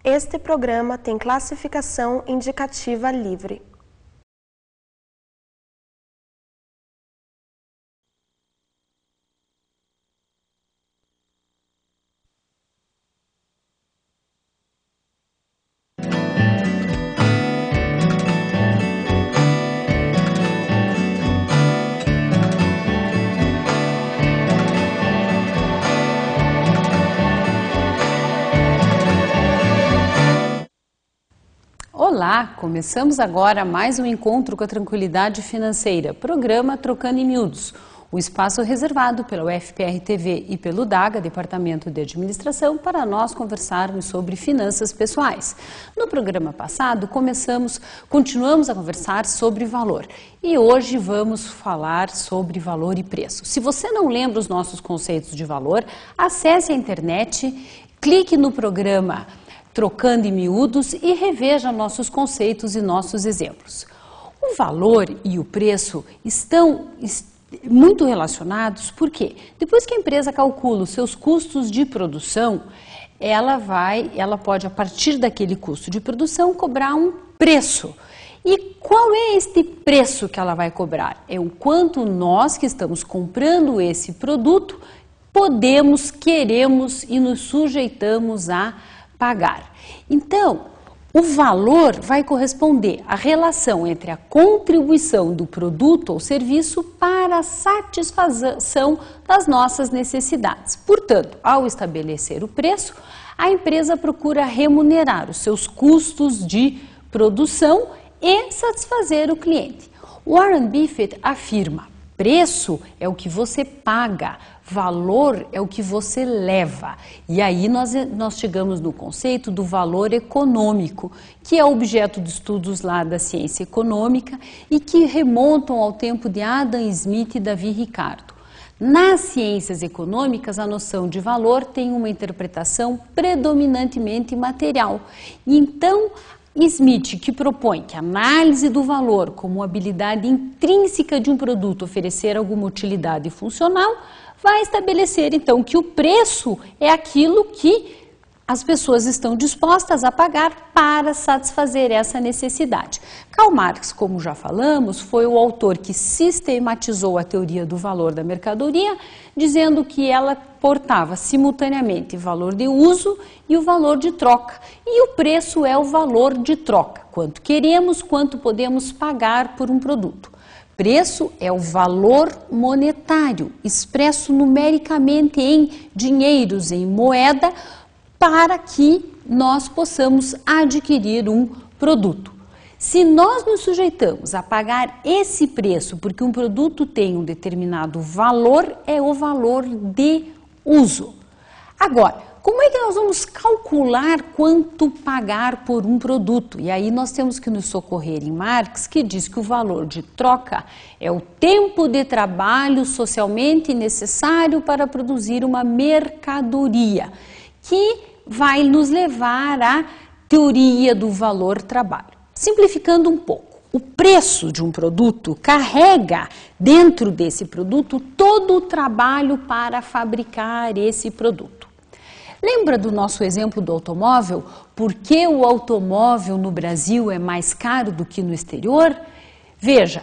Este programa tem classificação indicativa livre. Olá, começamos agora mais um encontro com a tranquilidade financeira, programa Trocando em Miúdos, o espaço reservado pela UFPR-TV e pelo DAGA, Departamento de Administração, para nós conversarmos sobre finanças pessoais. No programa passado, continuamos a conversar sobre valor e hoje vamos falar sobre valor e preço. Se você não lembra os nossos conceitos de valor, acesse a internet, clique no programa Trocando em Miúdos e reveja nossos conceitos e nossos exemplos. O valor e o preço estão muito relacionados porque depois que a empresa calcula os seus custos de produção, ela pode, a partir daquele custo de produção, cobrar um preço. E qual é este preço que ela vai cobrar? É o quanto nós que estamos comprando esse produto podemos, queremos e nos sujeitamos a pagar. Então, o valor vai corresponder à relação entre a contribuição do produto ou serviço para a satisfação das nossas necessidades. Portanto, ao estabelecer o preço, a empresa procura remunerar os seus custos de produção e satisfazer o cliente. Warren Buffett afirma: preço é o que você paga, valor é o que você leva. E aí nós chegamos no conceito do valor econômico, que é objeto de estudos lá da ciência econômica e que remontam ao tempo de Adam Smith e Davi Ricardo. Nas ciências econômicas, a noção de valor tem uma interpretação predominantemente material. E então, Smith, que propõe que a análise do valor como habilidade intrínseca de um produto oferecer alguma utilidade funcional, vai estabelecer então que o preço é aquilo que as pessoas estão dispostas a pagar para satisfazer essa necessidade. Karl Marx, como já falamos, foi o autor que sistematizou a teoria do valor da mercadoria, dizendo que ela portava simultaneamente o valor de uso e o valor de troca. E o preço é o valor de troca, quanto queremos, quanto podemos pagar por um produto. Preço é o valor monetário, expresso numericamente em dinheiros, em moeda, para que nós possamos adquirir um produto. Se nós nos sujeitamos a pagar esse preço porque um produto tem um determinado valor, é o valor de uso. Agora, como é que nós vamos calcular quanto pagar por um produto? E aí nós temos que nos socorrer em Marx, que diz que o valor de troca é o tempo de trabalho socialmente necessário para produzir uma mercadoria, que vai nos levar à teoria do valor-trabalho. Simplificando um pouco, o preço de um produto carrega dentro desse produto todo o trabalho para fabricar esse produto. Lembra do nosso exemplo do automóvel? Por que o automóvel no Brasil é mais caro do que no exterior? Veja,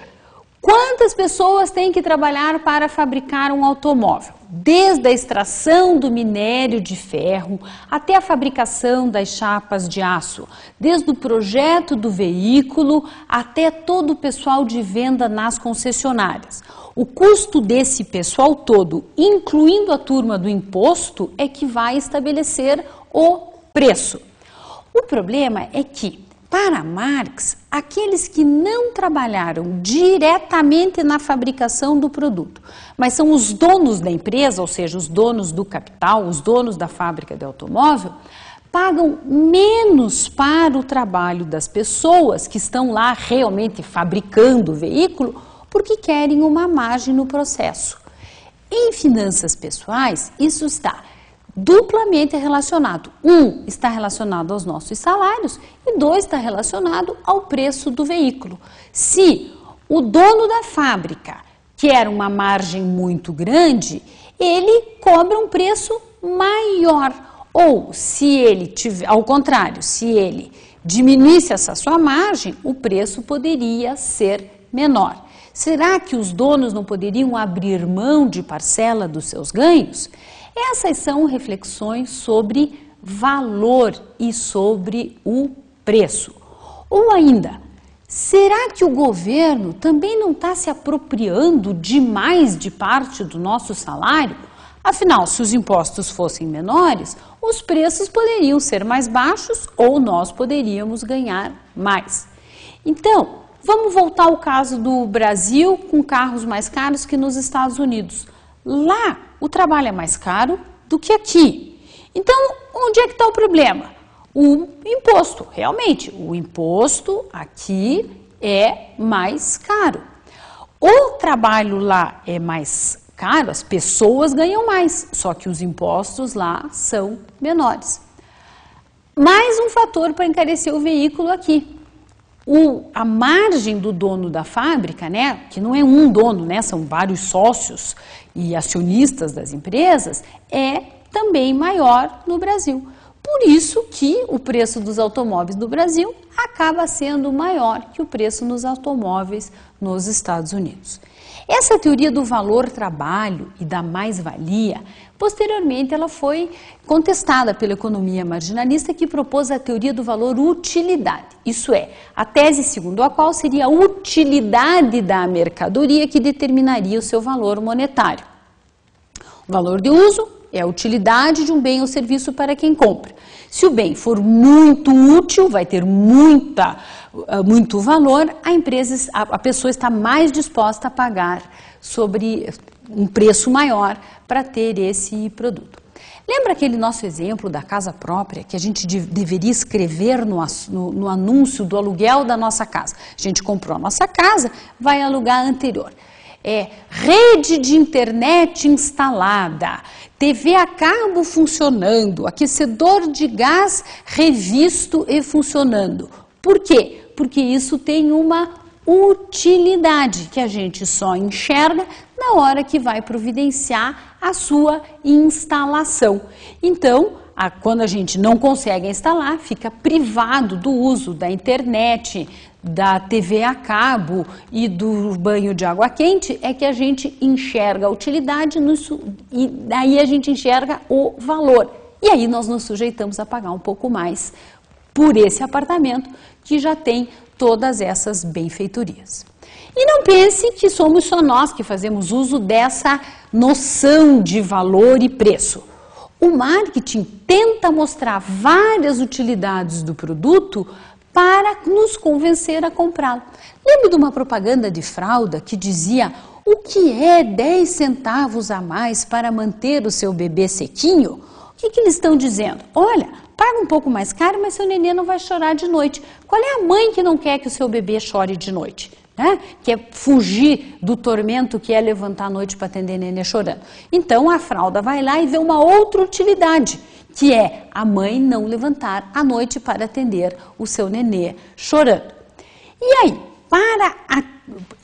quantas pessoas têm que trabalhar para fabricar um automóvel? Desde a extração do minério de ferro até a fabricação das chapas de aço, desde o projeto do veículo até todo o pessoal de venda nas concessionárias. O custo desse pessoal todo, incluindo a turma do imposto, é que vai estabelecer o preço. O problema é que, para Marx, aqueles que não trabalharam diretamente na fabricação do produto, mas são os donos da empresa, ou seja, os donos do capital, os donos da fábrica de automóvel, pagam menos para o trabalho das pessoas que estão lá realmente fabricando o veículo, porque querem uma margem no processo. Em finanças pessoais, isso está duplamente relacionado. Um está relacionado aos nossos salários e dois está relacionado ao preço do veículo. Se o dono da fábrica quer uma margem muito grande, ele cobra um preço maior. Ou se ele tiver, ao contrário, se ele diminuísse essa sua margem, o preço poderia ser menor. Será que os donos não poderiam abrir mão de parcela dos seus ganhos? Essas são reflexões sobre valor e sobre o preço. Ou ainda, será que o governo também não está se apropriando demais de parte do nosso salário? Afinal, se os impostos fossem menores, os preços poderiam ser mais baixos ou nós poderíamos ganhar mais. Então, vamos voltar ao caso do Brasil com carros mais caros que nos Estados Unidos. Lá, o trabalho é mais caro do que aqui. Então, onde é que está o problema? O imposto, realmente. O imposto aqui é mais caro. O trabalho lá é mais caro, as pessoas ganham mais, só que os impostos lá são menores. Mais um fator para encarecer o veículo aqui. A margem do dono da fábrica, né, que não é um dono, né, são vários sócios e acionistas das empresas, é também maior no Brasil. Por isso que o preço dos automóveis no Brasil acaba sendo maior que o preço nos automóveis nos Estados Unidos. Essa teoria do valor trabalho e da mais-valia, posteriormente ela foi contestada pela economia marginalista que propôs a teoria do valor utilidade. Isso é, a tese segundo a qual seria a utilidade da mercadoria que determinaria o seu valor monetário. O valor de uso é a utilidade de um bem ou serviço para quem compra. Se o bem for muito útil, vai ter muito valor, a pessoa está mais disposta a pagar sobre um preço maior para ter esse produto. Lembra aquele nosso exemplo da casa própria que a gente deveria escrever no anúncio do aluguel da nossa casa? A gente comprou a nossa casa, vai alugar a anterior. Rede de internet instalada, TV a cabo funcionando, aquecedor de gás revisto e funcionando. Por quê? Porque isso tem uma utilidade que a gente só enxerga na hora que vai providenciar a sua instalação. Então, quando a gente não consegue instalar, fica privado do uso da internet, da TV a cabo e do banho de água quente, é que a gente enxerga a utilidade e daí a gente enxerga o valor. E aí nós nos sujeitamos a pagar um pouco mais por esse apartamento que já tem todas essas benfeitorias. E não pense que somos só nós que fazemos uso dessa noção de valor e preço. O marketing tenta mostrar várias utilidades do produto para nos convencer a comprá-lo. Lembra de uma propaganda de fralda que dizia: o que é 10 centavos a mais para manter o seu bebê sequinho? O que eles estão dizendo? Olha, paga um pouco mais caro, mas seu nenê não vai chorar de noite. Qual é a mãe que não quer que o seu bebê chore de noite? Quer fugir do tormento que é levantar à noite para atender nenê chorando. Então a fralda vai lá e vê uma outra utilidade, que é a mãe não levantar à noite para atender o seu nenê chorando. E aí,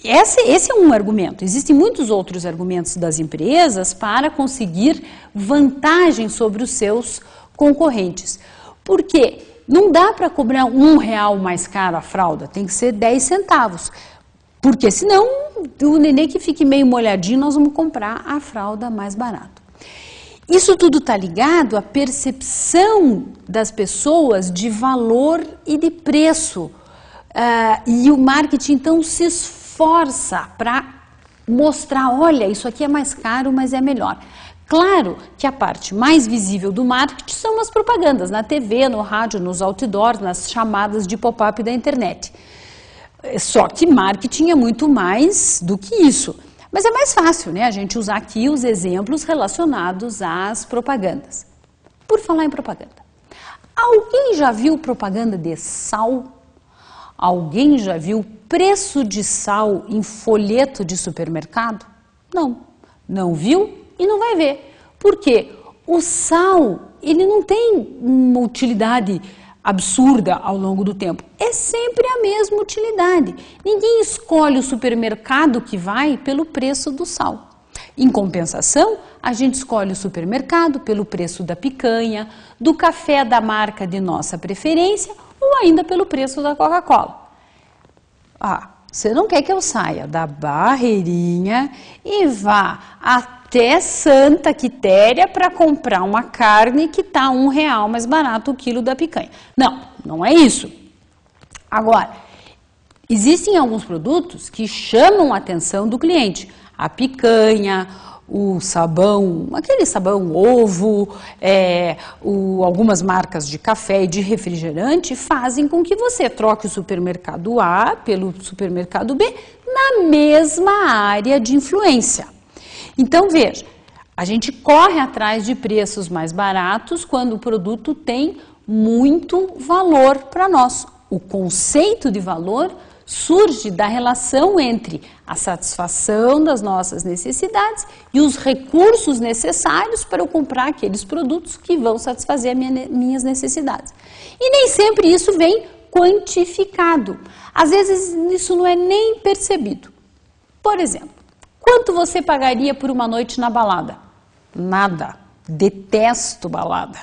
esse é um argumento. Existem muitos outros argumentos das empresas para conseguir vantagem sobre os seus concorrentes. Porque não dá para cobrar R$1 mais caro a fralda, tem que ser 10 centavos. Porque senão o nenê que fique meio molhadinho, nós vamos comprar a fralda mais barata. Isso tudo está ligado à percepção das pessoas de valor e de preço. E o marketing, então, se esforça para mostrar, olha, isso aqui é mais caro, mas é melhor. Claro que a parte mais visível do marketing são as propagandas, na TV, no rádio, nos outdoors, nas chamadas de pop-up da internet. Só que marketing é muito mais do que isso. Mas é mais fácil, né, a gente usar aqui os exemplos relacionados às propagandas. Por falar em propaganda, alguém já viu propaganda de sal? Alguém já viu preço de sal em folheto de supermercado? Não, não viu e não vai ver. Por quê? O sal, ele não tem uma utilidade absurda ao longo do tempo. É sempre a mesma utilidade. Ninguém escolhe o supermercado que vai pelo preço do sal. Em compensação, a gente escolhe o supermercado pelo preço da picanha, do café da marca de nossa preferência ou ainda pelo preço da Coca-Cola. Você não quer que eu saia da Barreirinha e vá até Santa Quitéria para comprar uma carne que está R$1 mais barato o quilo da picanha. Não, não é isso. Agora, existem alguns produtos que chamam a atenção do cliente. A picanha, o sabão, aquele sabão ovo, algumas marcas de café e de refrigerante fazem com que você troque o supermercado A pelo supermercado B na mesma área de influência. Então, veja, a gente corre atrás de preços mais baratos quando o produto tem muito valor para nós. O conceito de valor surge da relação entre a satisfação das nossas necessidades e os recursos necessários para eu comprar aqueles produtos que vão satisfazer minhas necessidades. E nem sempre isso vem quantificado. Às vezes isso não é nem percebido. Por exemplo, quanto você pagaria por uma noite na balada? Nada. Detesto balada.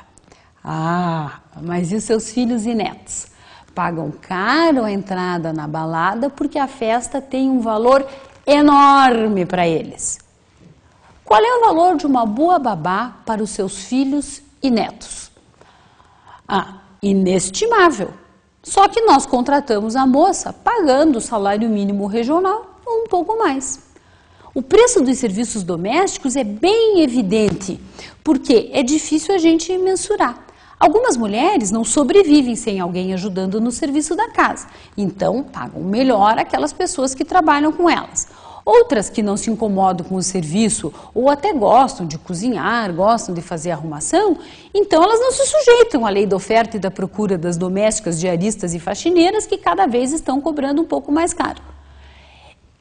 Mas e os seus filhos e netos? Pagam caro a entrada na balada porque a festa tem um valor enorme para eles. Qual é o valor de uma boa babá para os seus filhos e netos? Inestimável. Só que nós contratamos a moça pagando o salário mínimo regional ou um pouco mais. O preço dos serviços domésticos é bem evidente, porque é difícil a gente mensurar. Algumas mulheres não sobrevivem sem alguém ajudando no serviço da casa, então pagam melhor aquelas pessoas que trabalham com elas. Outras que não se incomodam com o serviço ou até gostam de cozinhar, gostam de fazer arrumação, então elas não se sujeitam à lei da oferta e da procura das domésticas, diaristas e faxineiras que cada vez estão cobrando um pouco mais caro.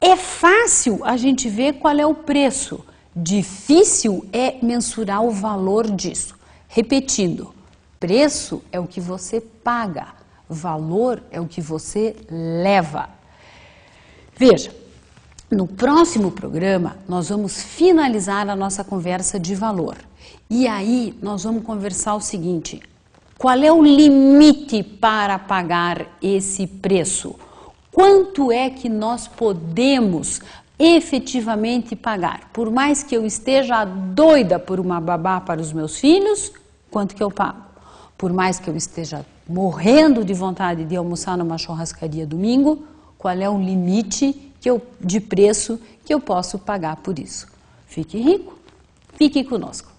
É fácil a gente ver qual é o preço, difícil é mensurar o valor disso. Repetindo, preço é o que você paga, valor é o que você leva. Veja, no próximo programa nós vamos finalizar a nossa conversa de valor. E aí nós vamos conversar o seguinte: qual é o limite para pagar esse preço? Quanto é que nós podemos efetivamente pagar? Por mais que eu esteja doida por uma babá para os meus filhos, quanto que eu pago? Por mais que eu esteja morrendo de vontade de almoçar numa churrascaria domingo, qual é o limite de preço que eu posso pagar por isso? Fique rico, fique conosco.